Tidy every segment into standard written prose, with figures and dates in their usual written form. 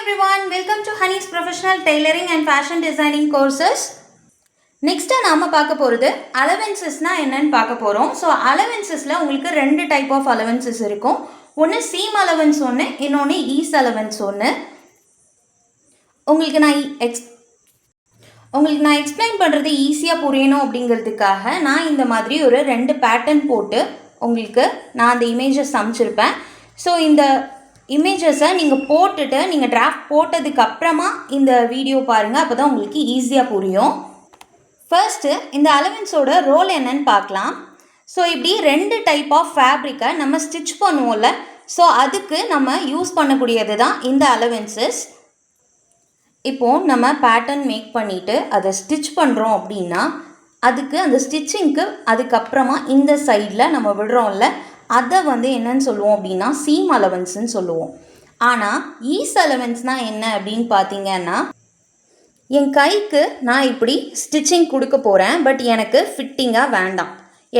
everyone, welcome to Honey's Professional Tailoring and Fashion Designing Courses. Next நாம பார்க்க போறது allowances-னா என்னன்னு பார்க்க போறோம். So allowances-ல உங்களுக்கு ரெண்டு டைப் ஆஃப் allowances இருக்கும். ஒன்னு seam allowance ஒன்னு, இன்னொன்னு ease allowance ஒன்னு. உங்களுக்கு நான் எக்ஸ்பிளைன் பண்றது ஈஸியா புரியணும் அப்படிங்கிறதுக்காக நான் இந்த மாதிரி ஒரு ரெண்டு பேட்டர்ன் போட்டு உங்களுக்கு நான் அந்த இமேஜஸ் அமைச்சிருப்பேன். ஸோ இந்த இமேஜஸை நீங்கள் போட்டுட்டு நீங்கள் டிராஃப்ட் போட்டதுக்கு அப்புறமா இந்த வீடியோ பாருங்கள், அப்போ தான் உங்களுக்கு ஈஸியாக புரியும். ஃபர்ஸ்ட்டு இந்த அலவன்ஸோட ரோல் என்னன்னு பார்க்கலாம். ஸோ இப்படி ரெண்டு டைப் ஆஃப் ஃபேப்ரிக்கை நம்ம ஸ்டிச் பண்ணுவோம்ல, ஸோ அதுக்கு நம்ம யூஸ் பண்ணக்கூடியது தான் இந்த அலவன்சஸ். இப்போது நம்ம பேட்டர்ன் மேக் பண்ணிவிட்டு அதை ஸ்டிச் பண்ணுறோம் அப்படின்னா அதுக்கு அந்த ஸ்டிச்சிங்க்கு அதுக்கப்புறமா இந்த சைடில் நம்ம விடுறோம்ல, அதை என்னன்னு சொல்லுவோம் அப்படின்னா சீம் அலவன்ஸ்ன்னு சொல்லுவோம். ஆனால் ஈஸ் அலவன்ஸ்னால் என்ன அப்படின்னு பார்த்தீங்கன்னா, என் கைக்கு நான் இப்படி ஸ்டிச்சிங் கொடுக்க போகிறேன், பட் எனக்கு ஃபிட்டிங்காக வேண்டாம்,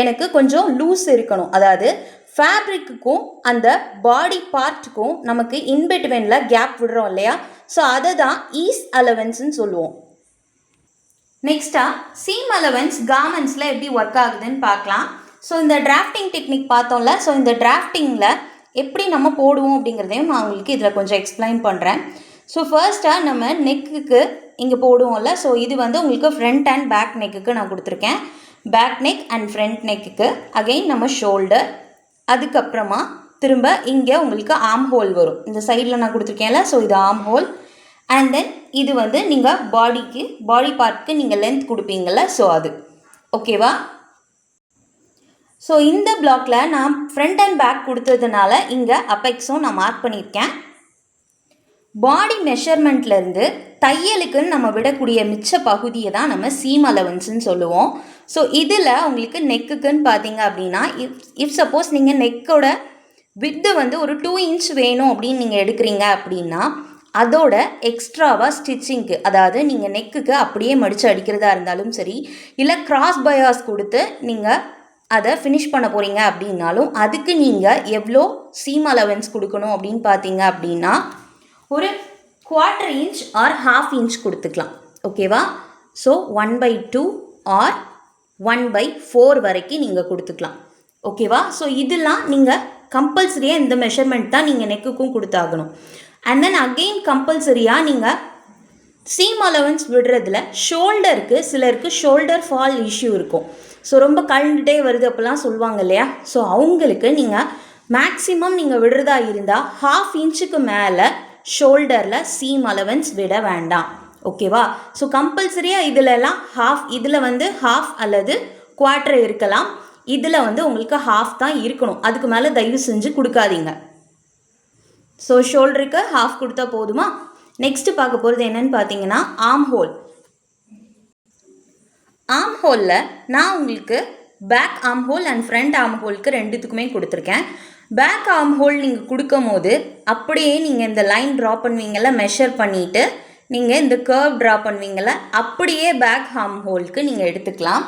எனக்கு கொஞ்சம் லூஸ் இருக்கணும். அதாவது ஃபேப்ரிக்குக்கும் அந்த பாடி பார்ட்டுக்கும் நமக்கு இன்பிட்வீனில் கேப் விடுறோம் இல்லையா, ஸோ அதை தான் ஈஸ் அலவன்ஸ்ன்னு சொல்லுவோம். நெக்ஸ்ட்டாக சீம் அலவன்ஸ் கார்மெண்ட்ஸில் எப்படி ஒர்க் ஆகுதுன்னு பார்க்கலாம். ஸோ இந்த டிராஃப்டிங் டெக்னிக் பார்த்தோம்ல, ஸோ இந்த டிராஃப்டிங்கில் எப்படி நம்ம போடுவோம் அப்படிங்கிறதையும் நான் உங்களுக்கு இதில் கொஞ்சம் எக்ஸ்பிளைன் பண்ணுறேன். ஸோ ஃபர்ஸ்ட்டாக நம்ம நெக்குக்கு இங்கே போடுவோம்ல, ஸோ இது உங்களுக்கு ஃப்ரண்ட் அண்ட் பேக் நெக்குக்கு நான் கொடுத்துருக்கேன். பேக் நெக் அண்ட் ஃப்ரண்ட் நெக்குக்கு அகெயின் நம்ம ஷோல்டர், அதுக்கப்புறமா திரும்ப இங்கே உங்களுக்கு ஆர்ம் ஹோல் வரும். இந்த சைடில் நான் கொடுத்துருக்கேன்ல, ஸோ இது ஆர்ம் ஹோல். அண்ட் தென் இது நீங்கள் பாடி பார்ட்க்கு நீங்கள் லென்த் கொடுப்பீங்கள்ல, ஸோ அது ஓகேவா. ஸோ இந்த பிளாக்கில் நான் ஃப்ரண்ட் அண்ட் பேக் கொடுத்ததுனால இங்கே அப்பெக்ஸும் நான் மார்க் பண்ணியிருக்கேன். பாடி மெஷர்மெண்ட்லேருந்து தையலுக்குன்னு நம்ம விடக்கூடிய மிச்ச பகுதியை தான் நம்ம சீம் அலவன்ஸ்ன்னு சொல்லுவோம். ஸோ இதில் உங்களுக்கு நெக்குக்குன்னு பார்த்தீங்க அப்படின்னா, இஃப் சப்போஸ் நீங்கள் நெக்கோட வித்து ஒரு 2 இன்ச் வேணும் அப்படின்னு நீங்கள் எடுக்கிறீங்க அப்படின்னா அதோட எக்ஸ்ட்ராவாக ஸ்டிச்சிங்க்கு, அதாவது நீங்கள் நெக்குக்கு அப்படியே மடித்து அடிக்கிறதா இருந்தாலும் சரி, இல்லை கிராஸ் பயாஸ் கொடுத்து நீங்கள் அதை ஃபினிஷ் பண்ண போகிறீங்க அப்படின்னாலும் அதுக்கு நீங்கள் எவ்வளோ சீம் அலவன்ஸ் கொடுக்கணும் அப்படின்னு பார்த்தீங்க அப்படின்னா ஒரு 1/4 இன்ச் ஆர் 1/2 இன்ச் கொடுத்துக்கலாம். ஓகேவா. ஸோ 1/2 ஆர் 1/4 வரைக்கும் நீங்கள் கொடுத்துக்கலாம். ஓகேவா. ஸோ இதெல்லாம் நீங்கள் கம்பல்சரியாக இந்த மெஷர்மெண்ட் தான் நீங்கள் நெக்குக்கும் கொடுத்தாகணும். அண்ட் தென் அகெயின் கம்பல்சரியாக நீங்கள் சீம் அலவன்ஸ் விடுறதுல ஷோல்டருக்கு சிலருக்கு ஷோல்டர் ஃபால் இஷ்யூ இருக்கும். ஸோ ரொம்ப கழண்டுட்டே வருது அப்படிலாம் சொல்லுவாங்க இல்லையா, ஸோ அவங்களுக்கு நீங்கள் மேக்ஸிமம் நீங்கள் விடுறதா இருந்தால் 1/2 இன்ச்சுக்கு மேலே ஷோல்டரில் சீம் அலவன்ஸ் விட வேண்டாம். ஓகேவா. ஸோ கம்பல்சரியாக இதிலெல்லாம் இதில் 1/2 அல்லது 1/4 இருக்கலாம். இதில் உங்களுக்கு 1/2 தான் இருக்கணும், அதுக்கு மேலே தயவு செஞ்சு கொடுக்காதீங்க. ஸோ ஷோல்டருக்கு 1/2 கொடுத்தா போதுமா. நெக்ஸ்ட்டு பார்க்க போகிறது என்னென்னு பார்த்தீங்கன்னா ஆர்ம் ஹோல். ஆர்ம் ஹோலில் நான் உங்களுக்கு back arm hole and front arm ஹோலுக்கு ரெண்டுத்துக்குமே கொடுத்துருக்கேன். பேக் ஆர்ம் ஹோல் நீங்கள் கொடுக்கும் போது அப்படியே நீங்கள் இந்த லைன் ட்ரா பண்ணுவீங்கள்ல, மெஷர் பண்ணிவிட்டு நீங்கள் இந்த கர்வ் ட்ரா பண்ணுவீங்கள்ல, அப்படியே பேக் ஆர்ம் ஹோலுக்கு நீங்கள் எடுத்துக்கலாம்.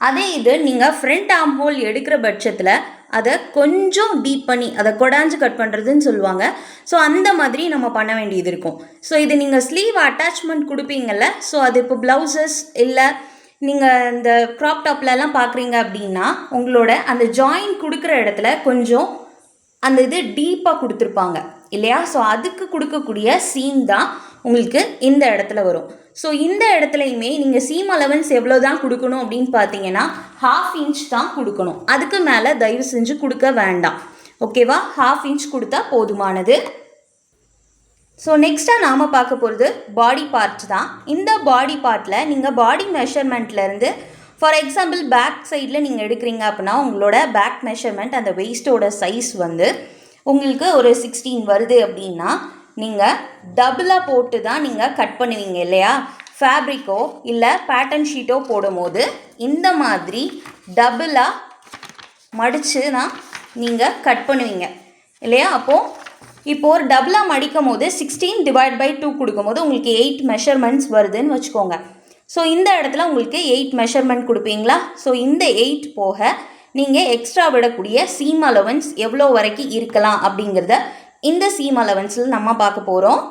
அதே இது நீங்கள் ஃப்ரண்ட் ஆர்ம் ஹோல் எடுக்கிற பட்சத்தில் அதை கொஞ்சம் டீப் பண்ணி அதை கொடாஞ்சு கட் பண்ணுறதுன்னு சொல்லுவாங்க. ஸோ அந்த மாதிரி நம்ம பண்ண வேண்டியது இருக்கும். ஸோ இது நீங்கள் ஸ்லீவ் அட்டாச்மெண்ட் கொடுப்பீங்கள்ல, ஸோ அது இப்போ ப்ளவுசஸ் இல்லை நீங்கள் இந்த க்ராப் டாப்லலாம் பார்க்குறீங்க அப்படின்னா உங்களோட அந்த ஜாயின் கொடுக்குற இடத்துல கொஞ்சம் அந்த இது டீப்பாக கொடுத்துருப்பாங்க இல்லையா, ஸோ அதுக்கு கொடுக்கக்கூடிய சீம் தான் உங்களுக்கு இந்த இடத்துல வரும். ஸோ இந்த இடத்துலையுமே நீங்கள் சீம் அலவன்ஸ் எவ்வளோ தான் கொடுக்கணும் அப்படின்னு பார்த்தீங்கன்னா 1/2 இன்ச் தான் கொடுக்கணும், அதுக்கு மேலே தயவு செஞ்சு கொடுக்க வேண்டாம். ஓகேவா. 1/2 இன்ச் கொடுத்தா போதுமானது. ஸோ நெக்ஸ்ட்டாக நாம் பார்க்க போகிறது பாடி பார்ட் தான். இந்த பாடி பார்ட்டில் நீங்கள் பாடி மெஷர்மெண்ட்லேருந்து ஃபார் எக்ஸாம்பிள் பேக் சைடில் நீங்கள் எடுக்கிறீங்க அப்படின்னா உங்களோட பேக் மெஷர்மெண்ட் அந்த வெயிஸ்ட்டோட சைஸ் உங்களுக்கு ஒரு 16 வருது அப்படின்னா நீங்கள் டபுளாக போட்டு தான் நீங்கள் கட் பண்ணுவீங்க இல்லையா. ஃபேப்ரிக்கோ இல்லை பேட்டர்ன் ஷீட்டோ போடும்போது இந்த மாதிரி டபுளாக மடித்து தான் நீங்கள் கட் பண்ணுவீங்க இல்லையா. இப்போது ஒரு டபுளாக மடிக்கும் போது 16/2 கொடுக்கும்போது உங்களுக்கு 8 மெஷர்மெண்ட்ஸ் வருதுன்னு வச்சுக்கோங்க. ஸோ இந்த இடத்துல உங்களுக்கு 8 மெஷர்மெண்ட் கொடுப்பீங்களா. ஸோ இந்த 8 போக நீங்கள் எக்ஸ்ட்ரா விடக்கூடிய சீம் அலவன்ஸ் எவ்வளோ வரைக்கும் இருக்கலாம் அப்படிங்கிறத இந்த சீம் அலவன்ஸில் நம்ம பார்க்க போகிறோம்.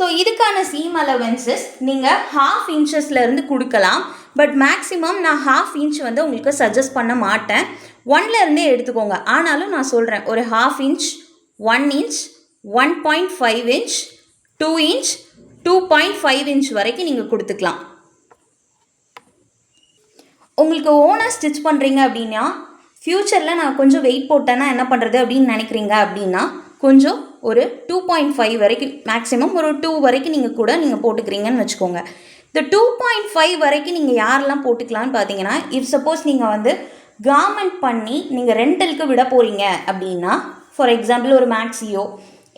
ஸோ இதுக்கான சீம் அலவன்சஸ் நீங்கள் 1/2 இன்ச்சஸ்லேருந்து கொடுக்கலாம். பட் மேக்ஸிமம் நான் 1/2 இன்ச் வந்து உங்களுக்கு சஜஸ்ட் பண்ண மாட்டேன். 1லேருந்தே எடுத்துக்கோங்க. ஆனாலும் நான் சொல்கிறேன், ஒரு 1/2 inch, 1 inch, 1.5 inch, 2 inch, 2.5 inch வரைக்கும் நீங்கள் கொடுத்துக்கலாம். உங்களுக்கு ஓனாக ஸ்டிச் பண்ணுறீங்க அப்படின்னா, ஃப்யூச்சரில் நான் கொஞ்சம் வெயிட் போட்டேன்னா என்ன பண்ணுறது அப்படின்னு நினைக்கிறீங்க அப்படின்னா, கொஞ்சம் ஒரு 2.5 வரைக்கும், மேக்ஸிமம் ஒரு 2 வரைக்கும் நீங்கள் போட்டுக்கிறீங்கன்னு வச்சுக்கோங்க. இந்த 2.5 வரைக்கும் நீங்கள் யாரெல்லாம் போட்டுக்கலான்னு பார்த்தீங்கன்னா, இஃப் சப்போஸ் நீங்கள் வந்து கார்மெண்ட் பண்ணி நீங்கள் ரெண்டலுக்கு விட போகிறீங்க அப்படின்னா, ஃபார் எக்ஸாம்பிள் ஒரு மேக்ஸியோ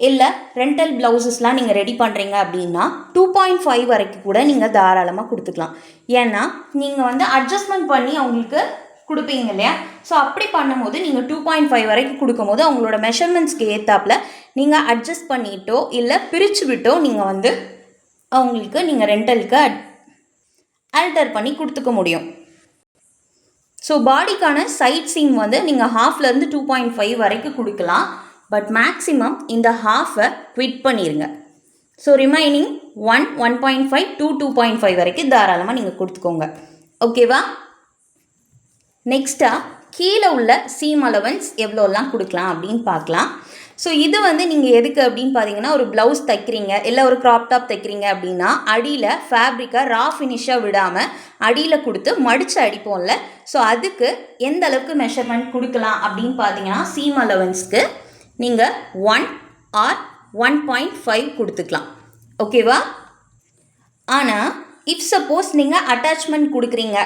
இல்லை ரெண்டல் ப்ளவுசஸ்லாம் நீங்கள் ரெடி பண்ணுறீங்க அப்படின்னா 2.5 வரைக்கும் கூட நீங்கள் தாராளமாக கொடுத்துக்கலாம். ஏன்னா நீங்கள் வந்து அட்ஜஸ்ட்மெண்ட் பண்ணி அவங்களுக்கு கொடுப்பீங்க இல்லையா? ஸோ அப்படி பண்ணும்போது நீங்கள் 2.5 வரைக்கும் கொடுக்கும்போது அவங்களோட மெஷர்மெண்ட்ஸ்க்கு ஏற்றாப்பில் நீங்கள் அட்ஜஸ்ட் பண்ணிட்டோ இல்லை பிரித்து விட்டோ நீங்கள் வந்து அவங்களுக்கு நீங்கள் ரெண்டலுக்கு ஆல்டர் பண்ணி கொடுத்துக்க முடியும். ஸோ பாடிக்கான சைட் சீம் வந்து நீங்கள் 1/2லேருந்து 2.5 வரைக்கும் கொடுக்கலாம். பட் மேக்ஸிமம் இந்த 1/2 குவிட் பண்ணிடுங்க. ஸோ ரிமைனிங் 1, 1.5 to 2.5 வரைக்கும் தாராளமாக நீங்கள் கொடுத்துக்கோங்க. ஓகேவா? நெக்ஸ்ட்டாக கீழே உள்ள சீம் அலவன்ஸ் எவ்வளோலாம் கொடுக்கலாம் அப்படின்னு பார்க்கலாம். ஸோ இது வந்து நீங்கள் எதுக்கு அப்படின்னு பார்த்தீங்கன்னா, ஒரு ப்ளவுஸ் தைக்கிறீங்க இல்லை ஒரு க்ராப் டாப் தைக்கிறீங்க அப்படின்னா அடியில் ஃபேப்ரிக்கை ரா ஃபினிஷாக விடாமல் அடியில் கொடுத்து மடித்து அடிப்போம்ல. ஸோ அதுக்கு எந்த அளவுக்கு மெஷர்மெண்ட் கொடுக்கலாம் அப்படின்னு பார்த்தீங்கன்னா, சீம் அலவன்ஸ்க்கு நீங்கள் 1 or 1.5 கொடுத்துக்கலாம். ஓகேவா? ஆனால் இஃப் சப்போஸ் நீங்கள் அட்டாச்மெண்ட் கொடுக்குறீங்க,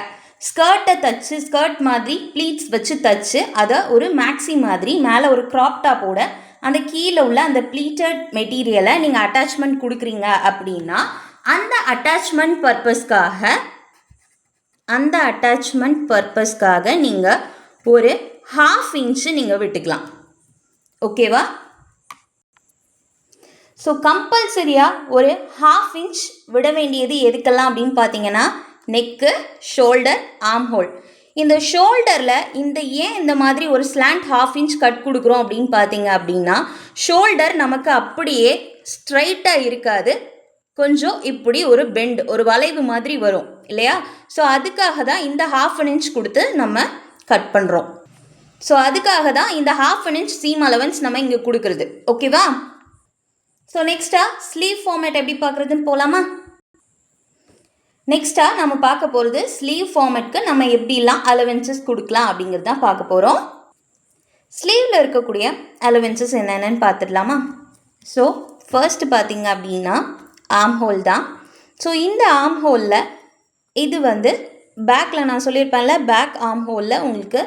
ஸ்கர்ட்டை தச்சு ஸ்கர்ட் மாதிரி ப்ளீட்ஸ் வச்சு தச்சு அதை ஒரு மேக்ஸி மாதிரி மேலே ஒரு க்ராப் டாப்போட அந்த கீழே உள்ள அந்த ப்ளீட்டட் மெட்டீரியலை நீங்கள் அட்டாச்மெண்ட் கொடுக்குறீங்க அப்படின்னா அந்த அட்டாச்மெண்ட் பர்பஸ்க்காக நீங்கள் ஒரு 1/2 இன்ச்சு நீங்கள் விட்டுக்கலாம். ஓகேவா? ஸோ கம்பல்சரியாக ஒரு 1/2 இன்ச் விட வேண்டியது எதுக்கெல்லாம் அப்படின்னு பார்த்தீங்கன்னா, நெக்கு, ஷோல்டர், ஆர்ம் ஹோல். இந்த ஷோல்டரில் இந்த மாதிரி ஒரு ஸ்லாண்ட் 1/2 இன்ச் கட் கொடுக்குறோம் அப்படின்னு பார்த்தீங்க அப்படின்னா, ஷோல்டர் நமக்கு அப்படியே ஸ்ட்ரைட்டாக இருக்காது, கொஞ்சம் இப்படி ஒரு பெண்ட், ஒரு வளைவு மாதிரி வரும் இல்லையா? ஸோ அதுக்காக தான் இந்த 1/2 இன்ச் கொடுத்து நம்ம கட் பண்ணுறோம். ஸோ அதுக்காக தான் இந்த 1/2 இன்ச் சீம் அலவன்ஸ் நம்ம இங்கே கொடுக்குறது. ஓகேவா? ஸோ நெக்ஸ்ட்டாக ஸ்லீவ் ஃபார்மேட் எப்படி பார்க்குறதுன்னு போகலாமா? நெக்ஸ்ட்டாக நம்ம பார்க்க போகிறது ஸ்லீவ் ஃபார்மேட்க்கு நம்ம எப்படிலாம் அலவன்சஸ் கொடுக்கலாம் அப்படிங்கிறது தான் பார்க்க போகிறோம். ஸ்லீவில் இருக்கக்கூடிய அலவன்சஸ் என்னென்னு பார்த்துடலாமா? ஸோ ஃபர்ஸ்ட் பார்த்திங்க அப்படின்னா ஆர்ம் ஹோல் தான். ஸோ இந்த ஆர்ம் ஹோலில் இது வந்து பேக்கில் நான் சொல்லியிருப்பேன்ல, பேக் ஆர்ம் ஹோலில் உங்களுக்கு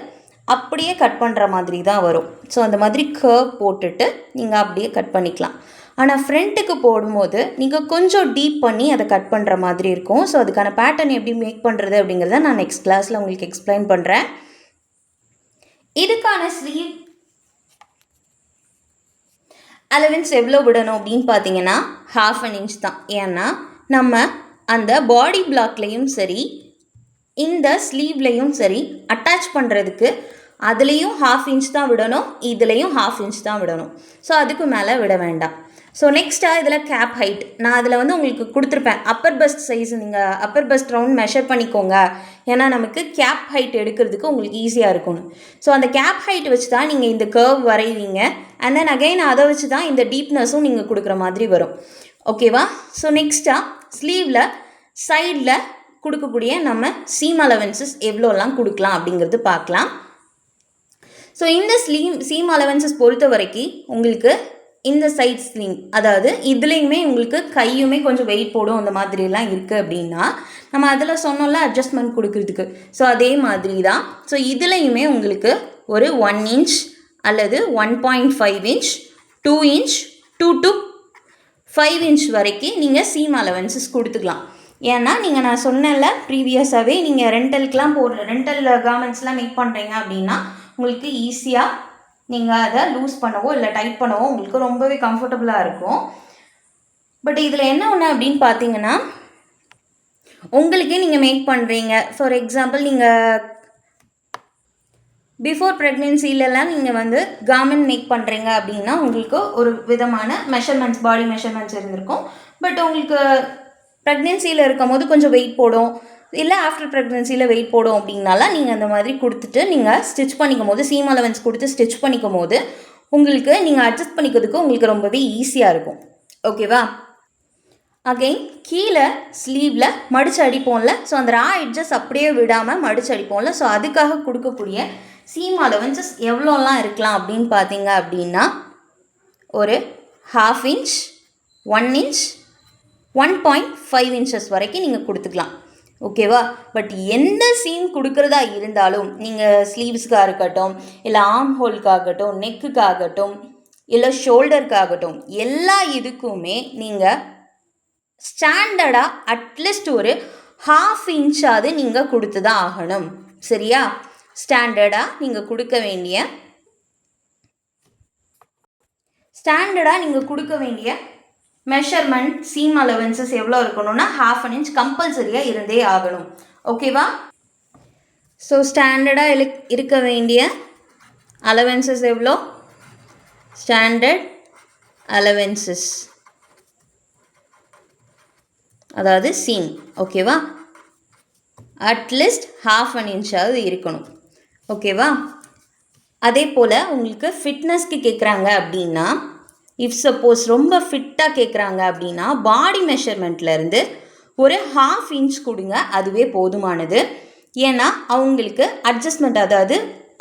அப்படியே கட் பண்ணுற மாதிரி தான் வரும். ஸோ அந்த மாதிரி கர்வ் போட்டுட்டு நீங்கள் அப்படியே கட் பண்ணிக்கலாம். ஆனால் ஃப்ரண்ட்டுக்கு போடும்போது நீங்கள் கொஞ்சம் டீப் பண்ணி அதை கட் பண்ணுற மாதிரி இருக்கும். ஸோ அதுக்கான பேட்டர்ன் எப்படி மேக் பண்ணுறது அப்படிங்கிறத நான் நெக்ஸ்ட் கிளாஸில் உங்களுக்கு எக்ஸ்பிளைன் பண்ணுறேன். இதுக்கான ஸ்லீவ் அலவன்ஸ் எவ்வளோ விடணும் அப்படின்னு பார்த்தீங்கன்னா 1/2 இன்ச் தான். ஏன்னா நம்ம அந்த பாடி பிளாக்லேயும் சரி இந்த ஸ்லீவ்லேயும் சரி அட்டாச் பண்ணுறதுக்கு அதுலேயும் 1/2 இன்ச் தான் விடணும், இதுலேயும் 1/2 இன்ச் தான் விடணும். ஸோ அதுக்கு மேலே விட வேண்டாம். ஸோ நெக்ஸ்ட்டாக இதில் கேப் ஹைட் நான் அதில் வந்து உங்களுக்கு கொடுத்துருப்பேன். அப்பர் பஸ்ட் சைஸ் நீங்கள் அப்பர் பஸ்ட் ரவுண்ட் மெஷர் பண்ணிக்கோங்க. ஏன்னா நமக்கு கேப் ஹைட் எடுக்கிறதுக்கு உங்களுக்கு ஈஸியாக இருக்கணும். ஸோ அந்த கேப் ஹைட் வச்சு தான் நீங்கள் இந்த கர்வ் வரைவீங்க. அண்ட் தென் அகைன் அதை வச்சு தான் இந்த டீப்னஸும் நீங்கள் கொடுக்குற மாதிரி வரும். ஓகேவா? ஸோ நெக்ஸ்ட்டாக ஸ்லீவில் சைடில் கொடுக்கக்கூடிய நம்ம சீம் அலவன்சஸ் எவ்வளோலாம் கொடுக்கலாம் அப்படிங்கிறது பார்க்கலாம். ஸோ இந்த சீம் அலவன்சஸ் பொறுத்த வரைக்கும் உங்களுக்கு இந்த சைட் ஸ்லீவ், அதாவது இதுலேயுமே உங்களுக்கு கையுமே கொஞ்சம் வெயிட் போடும் அந்த மாதிரிலாம் இருக்குது அப்படின்னா நம்ம அதில் சொன்னோம்ல அட்ஜஸ்ட்மெண்ட் கொடுக்குறதுக்கு. ஸோ அதே மாதிரி தான். ஸோ இதுலேயுமே உங்களுக்கு ஒரு 1 இன்ச் அல்லது 1.5 இன்ச், 2 இன்ச், 2 to 5 இன்ச் வரைக்கும் நீங்கள் சீம் அலவன்சஸ் கொடுத்துக்கலாம். ஏன்னா நீங்கள் நான் சொன்னல ப்ரீவியஸாகவே நீங்கள் ரெண்டல் கார்மெண்ட்ஸ்லாம் மேக் பண்ணுறீங்க அப்படின்னா உங்களுக்கு ஈஸியாக நீங்கள் அதை லூஸ் பண்ணவோ இல்லை டைட் பண்ணவோ உங்களுக்கு ரொம்பவே கம்ஃபர்டபுளாக இருக்கும். பட் இதில் என்ன ஒன்று அப்படின்னு பார்த்தீங்கன்னா, உங்களுக்கே நீங்கள் மேக் பண்ணுறீங்க, ஃபார் எக்ஸாம்பிள் நீங்கள் பிஃபோர் ப்ரெக்னென்சிலலாம் நீங்கள் வந்து கார்மெண்ட் மேக் பண்ணுறீங்க அப்படின்னா உங்களுக்கு ஒரு விதமான மெஷர்மெண்ட்ஸ், பாடி மெஷர்மெண்ட்ஸ் இருந்திருக்கும். பட் உங்களுக்கு ப்ரெக்னென்சியில் இருக்கும் போது கொஞ்சம் வெயிட் போடும், இல்லை ஆஃப்டர் ப்ரெக்னென்சியில் வெயிட் போடும் அப்படின்னால நீங்கள் அந்த மாதிரி கொடுத்துட்டு நீங்கள் ஸ்டிச் பண்ணிக்கும் போது சீம் அலவன்ஸ் கொடுத்து ஸ்டிச் பண்ணிக்கும் போது உங்களுக்கு நீங்கள் அட்ஜஸ்ட் பண்ணிக்கிறதுக்கு உங்களுக்கு ரொம்பவே ஈஸியாக இருக்கும். ஓகேவா? அகெயின் கீழே ஸ்லீவில் மடித்து அடிப்போம்ல, ஸோ அந்த ரா எட்ஜஸ் அப்படியே விடாமல் மடித்து அடிப்போம்ல, ஸோ அதுக்காக கொடுக்கக்கூடிய சீம் அலவன்சஸ் எவ்வளோலாம் இருக்கலாம் அப்படின்னு பார்த்தீங்க அப்படின்னா ஒரு 1/2 இன்ச், 1 இன்ச், 1.5 இன்ச்சஸ் வரைக்கும் நீங்கள் கொடுத்துக்கலாம். ஓகேவா? பட் எந்த சீம் கொடுக்குறதா இருந்தாலும் நீங்கள் ஸ்லீவ்ஸுக்காக இருக்கட்டும், இல்லை ஆர்ம் ஹோல்க்காகட்டும், நெக்குக்காகட்டும், இல்லை ஷோல்டருக்காகட்டும், எல்லா இதுக்குமே நீங்கள் ஸ்டாண்டர்டாக அட்லீஸ்ட் ஒரு 1/2 இன்ச்சாவது நீங்கள் கொடுத்து தான் ஆகணும். சரியா? ஸ்டாண்டர்டாக நீங்கள் கொடுக்க வேண்டிய மெஷர்மெண்ட் சீம் அலவன்சஸ் எவ்வளோ இருக்கணும்னா 1/2 இன்ச் கம்பல்சரியாக இருந்தே ஆகணும். ஓகேவா? ஸோ ஸ்டாண்டர்டாக இருக்க வேண்டிய அலவன்சஸ் எவ்வளோ? ஸ்டாண்டர்ட் அலவன்சஸ் அதாவது சீம். ஓகேவா? அட்லீஸ்ட் 1/2 இன்ச்சாவது இருக்கணும். ஓகேவா? அதே போல் உங்களுக்கு ஃபிட்னஸ்க்கு கேட்குறாங்க அப்படின்னா, இஃப் சப்போஸ் ரொம்ப ஃபிட்டாக கேட்குறாங்க அப்படின்னா பாடி மெஷர்மெண்ட்லேருந்து ஒரு 1/2 இன்ச் கொடுங்க, அதுவே போதுமானது. ஏன்னா அவங்களுக்கு அட்ஜஸ்ட்மெண்ட், அதாவது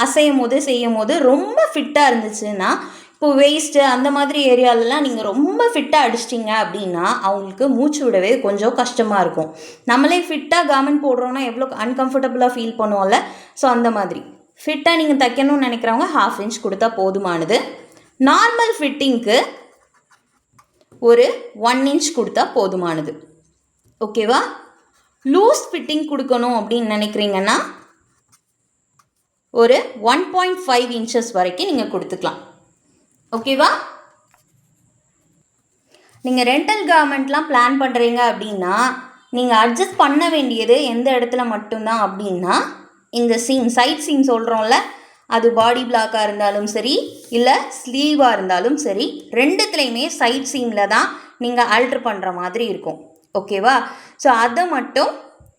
அசையும் போது செய்யும் போது ரொம்ப ஃபிட்டாக இருந்துச்சுன்னா, இப்போ வெயிஸ்ட்டு அந்த மாதிரி ஏரியாலலாம் நீங்கள் ரொம்ப ஃபிட்டாக அடிச்சிட்டிங்க அப்படின்னா அவங்களுக்கு மூச்சு விடவே கொஞ்சம் கஷ்டமாக இருக்கும். நம்மளே ஃபிட்டாக கார்மெண்ட் போடுறோன்னா எவ்வளோ அன்கம்ஃபர்டபுளாக ஃபீல் பண்ணுவோம்ல, ஸோ அந்த மாதிரி ஃபிட்டாக நீங்கள் தைக்கணும்னு நினைக்கிறவங்க 1/2 இன்ச் கொடுத்தா போதுமானது. நார்மல் ஃபிட்டிங்க்கு ஒரு 1 இன்ச் கொடுத்தா போதுமானது. ஓகேவா? லூஸ் ஃபிட்டிங் கொடுக்கணும் அப்படின்னு நினைக்கிறீங்கன்னா ஒரு 1.5 இன்ச்சஸ் வரைக்கும் நீங்கள் கொடுத்துக்கலாம். ஓகேவா? நீங்கள் ரெண்டல் கார்மெண்ட்லாம் பிளான் பண்ணுறீங்க அப்படின்னா நீங்கள் அட்ஜஸ்ட் பண்ண வேண்டியது எந்த இடத்துல மட்டும்தான் அப்படின்னா இந்த சைட் சீம் சொல்கிறோம்ல, அது பாடி பிளாக்காக இருந்தாலும் சரி, இல்லை ஸ்லீவாக இருந்தாலும் சரி, ரெண்டுத்துலேயுமே சைட் சீமில் தான் நீங்கள் ஆல்ட்ரு பண்ணுற மாதிரி இருக்கும். ஓகேவா? ஸோ அதை மட்டும்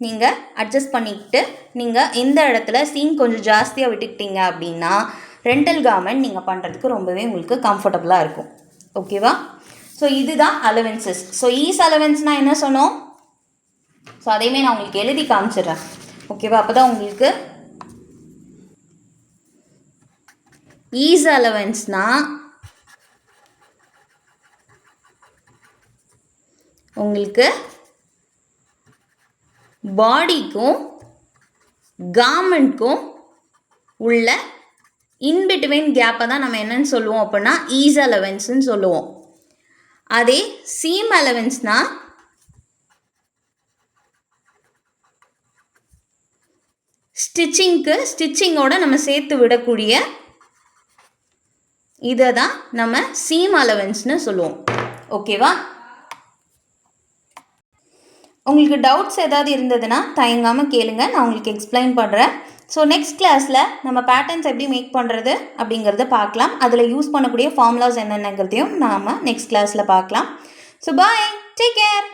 நீங்கள் அட்ஜஸ்ட் பண்ணிக்கிட்டு நீங்கள் எந்த இடத்துல சீம் கொஞ்சம் ஜாஸ்தியாக விட்டுக்கிட்டீங்க அப்படின்னா ரெண்டல் கார்மெண்ட் நீங்கள் பண்ணுறதுக்கு ரொம்பவே உங்களுக்கு கம்ஃபர்டபுளாக இருக்கும். ஓகேவா? ஸோ இதுதான் அலவன்சஸ். ஸோ ஈஸ் அலவன்ஸ்னால் என்ன சொன்னோம்? ஸோ அதையுமே நான் உங்களுக்கு எழுதி காமிச்சிடுறேன். ஓகேவா? அப்போ தான் உங்களுக்கு ஈஸ் அலவன்ஸ்னால் உங்களுக்கு பாடிக்கும் கார்மெண்ட்க்கும் உள்ள இன்பிட்வீன் கேப்பை தான் நம்ம என்னன்னு சொல்லுவோம் அப்படின்னா ஈஸ் அலவன்ஸ்ன்னு சொல்லுவோம். அதே சீம் அலவன்ஸ்னால் ஸ்டிச்சிங்கோட நம்ம சேர்த்து விடக்கூடிய இதை தான் நம்ம சீம் அலவன்ஸ்னு சொல்லுவோம். ஓகேவா? உங்களுக்கு டவுட்ஸ் ஏதாவது இருந்ததுன்னா தயங்காமல் கேளுங்க, நான் உங்களுக்கு எக்ஸ்பிளைன் பண்ணுறேன். ஸோ நெக்ஸ்ட் கிளாஸில் நம்ம பேட்டர்ன்ஸ் எப்படி மேக் பண்ணுறது அப்படிங்கிறத பார்க்கலாம். அதில் யூஸ் பண்ணக்கூடிய ஃபார்முலாஸ் என்னென்னங்கிறதையும் நாம் நெக்ஸ்ட் கிளாஸில் பார்க்கலாம். So bye, take care.